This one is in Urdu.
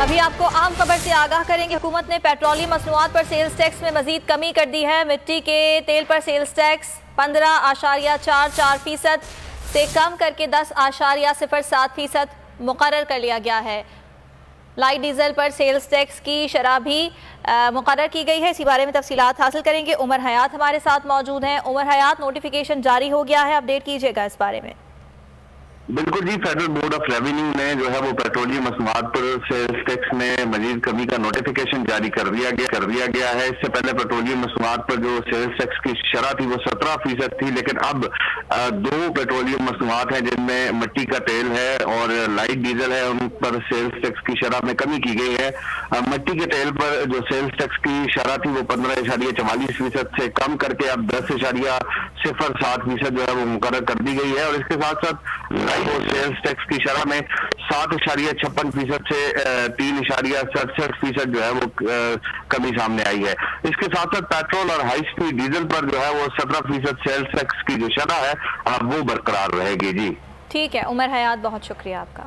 ابھی آپ کو اہم خبر سے آگاہ کریں گے۔ حکومت نے پیٹرولیم مصنوعات پر سیلز ٹیکس میں مزید کمی کر دی ہے۔ مٹی کے تیل پر سیلز ٹیکس 15.44% سے کم کر کے 10.07% مقرر کر لیا گیا ہے۔ لائٹ ڈیزل پر سیلز ٹیکس کی شرح بھی مقرر کی گئی ہے۔ اسی بارے میں تفصیلات حاصل کریں گے۔ عمر حیات ہمارے ساتھ موجود ہیں۔ عمر حیات، نوٹیفیکیشن جاری ہو گیا ہے، اپڈیٹ کیجیے گا اس بارے میں۔ بالکل جی، فیڈرل بورڈ آف ریونیو نے جو ہے وہ پیٹرولیم مصنوعات پر سیلز ٹیکس میں مزید کمی کا نوٹیفیکیشن جاری کر دیا گیا ہے۔ اس سے پہلے پیٹرولیم مصنوعات پر جو سیلز ٹیکس کی شرح تھی وہ 17% تھی، لیکن اب دو پیٹرولیم مصنوعات ہیں جن میں مٹی کا تیل ہے اور لائٹ ڈیزل ہے، ان پر سیلز ٹیکس کی شرح میں کمی کی گئی ہے۔ مٹی کے تیل پر جو سیلز ٹیکس کی شرح تھی وہ 15.44% سے کم کر کے اب 10.07% جو ہے وہ مقرر کر دی گئی ہے، اور اس کے ساتھ ساتھ سیلز ٹیکس کی شرح میں 7.56% سے 3.67% جو ہے وہ کمی سامنے آئی ہے۔ اس کے ساتھ ساتھ پیٹرول اور ہائی اسپیڈ ڈیزل پر جو ہے وہ 17% سیلز ٹیکس کی جو شرح ہے وہ برقرار رہے گی۔ جی ٹھیک ہے عمر حیات، بہت شکریہ آپ کا۔